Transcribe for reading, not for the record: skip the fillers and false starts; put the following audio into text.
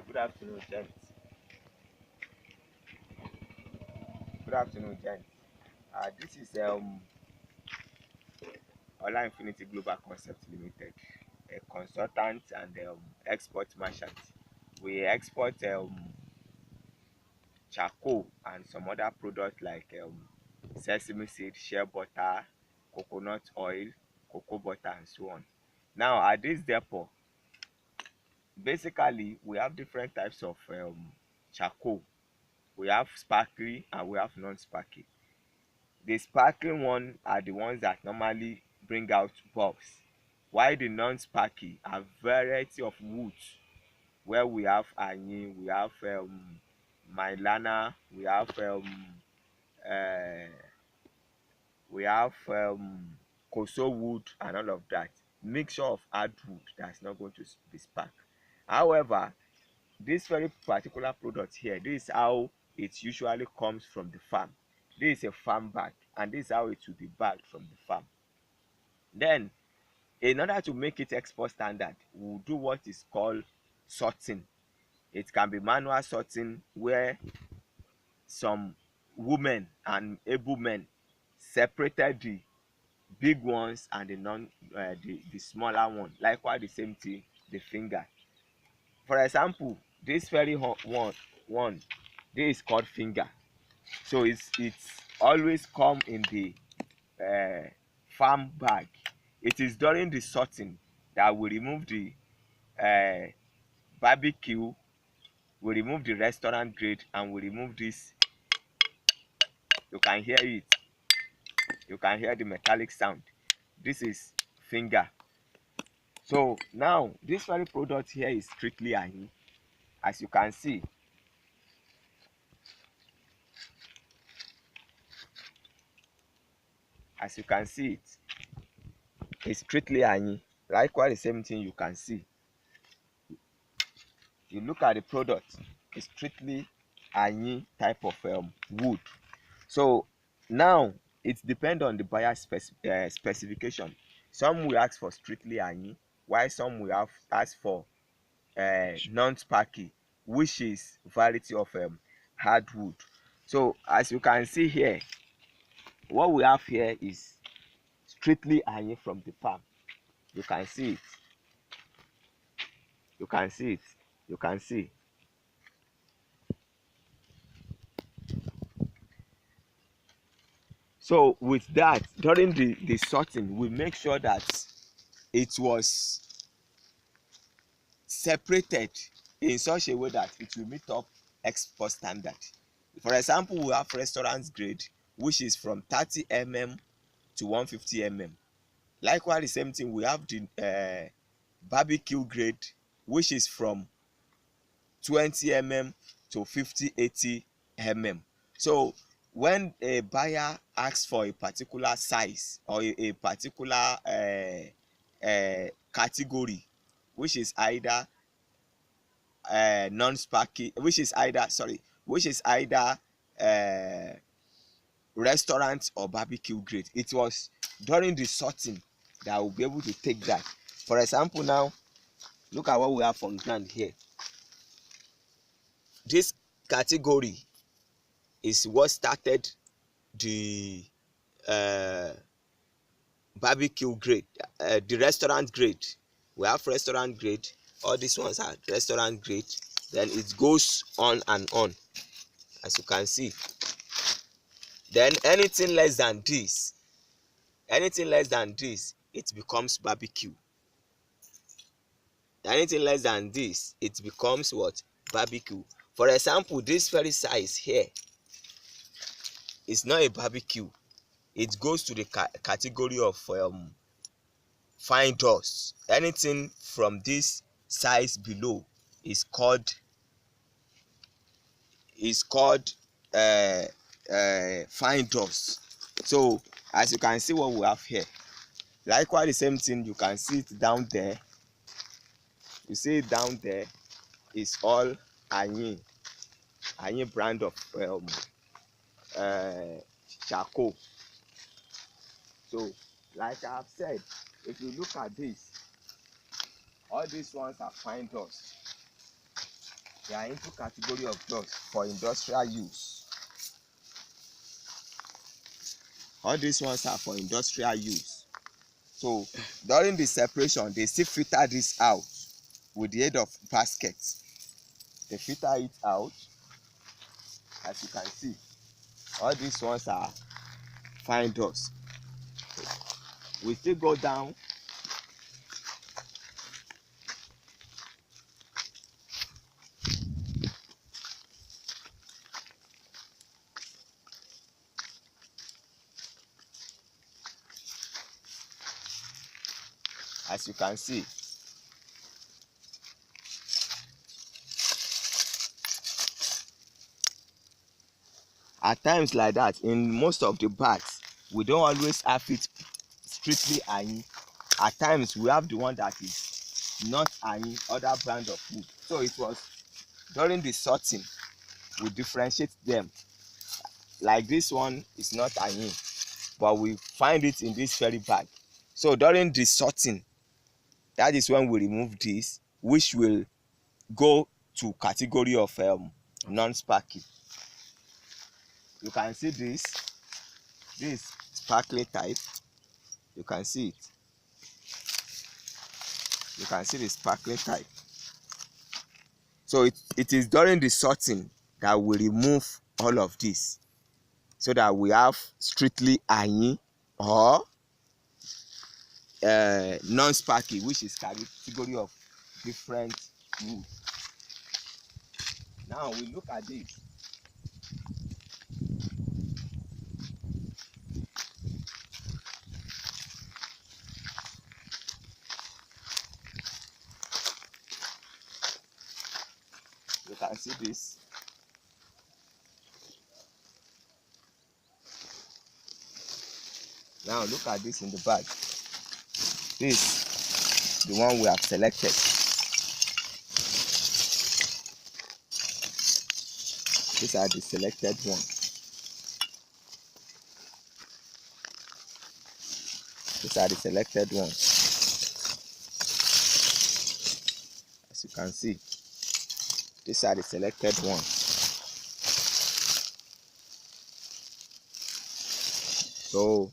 Good afternoon, gents. Good afternoon, gents. This is Ola Infinity Global Concept Limited, a consultant and export merchant. We export charcoal and some other products like sesame seed, shea butter, coconut oil, cocoa butter, and so on. Now, at this depot, basically, we have different types of charcoal. We have sparkly and we have non-sparkly. The sparkling one are the ones that normally bring out bulbs, while the non-sparkly are variety of woods where we have ayin, we have mylana, uh, we have koso wood and all of that. Mixture of hardwood that's not going to be spark. However, this very particular product here, this is how it usually comes from the farm. This is a farm bag and this is how it will be bagged from the farm. Then, in order to make it export standard, we'll do what is called sorting. It can be manual sorting where some women and able men separated the big ones and the the smaller one. Likewise, the same thing, the finger. For example, this very one, this is called finger. So it's always come in the uh, farm bag. It is during the sorting that we remove the uh, barbecue, we remove the restaurant grade, and we remove this. You can hear it. You can hear the metallic sound. This is finger. So now this very product here is strictly ahi. As you can see, it, it's strictly ahi. Likewise, the same thing you can see. You look at the product, it's strictly ahi type of wood. So now it depends on the buyer specification. Some will ask for strictly ahi, while some will ask for non-sparky, which is variety of hardwood. So as you can see here, what we have here is strictly ahi from the farm. You can see it. You can see it. You can see. So with that, during the sorting, we make sure that it was separated in such a way that it will meet up export standard. For example, we have restaurant grade, which is from 30 mm to 150 mm. Likewise, the same thing, we have the barbecue grade, which is from 20 mm to 50-80 mm. So when a buyer asks for a particular size or a particular category, which is either non-sparky, which is either uh, restaurant or barbecue grade, it was during the sorting that I will be able to take that. For example, now look at what we have on ground here. This category is what started the uh, barbecue grade, the restaurant grade. We have restaurant grade. All these ones are restaurant grade. Then it goes on and on, as you can see. Then anything less than this, it becomes barbecue. Anything less than this, it becomes what? Barbecue. For example, this very size here is not a barbecue. It goes to the category of fine dust. Anything from this size below is called fine dust. So as you can see what we have here, likewise the same thing, you can see it down there. You see it down there is all ayin brand of charcoal. So like I have said, if you look at this, all these ones are fine dust. They are into category of drugs for industrial use. All these ones are for industrial use. So during the separation, they still filter this out with the aid of baskets. They filter it out, as you can see. All these ones are fine dust. We still go down. As you can see, at times like that, in most of the bags, we don't always have it strictly iron. At times we have the one that is not iron, other brand of food. So it was during the sorting we differentiate them. Like this one is not iron, but we find it in this very bag. So during the sorting, that is when we remove this, which will go to category of non-sparkling. You can see this sparkling type. You can see it. You can see the sparkling type. So it is during the sorting that we remove all of this, so that we have strictly iron or non-sparkling, which is category of different wood. Now we look at this. You can see this. Now look at this in the bag. This, the one we have selected. These are the selected ones. These are the selected ones. As you can see, these are the selected ones. So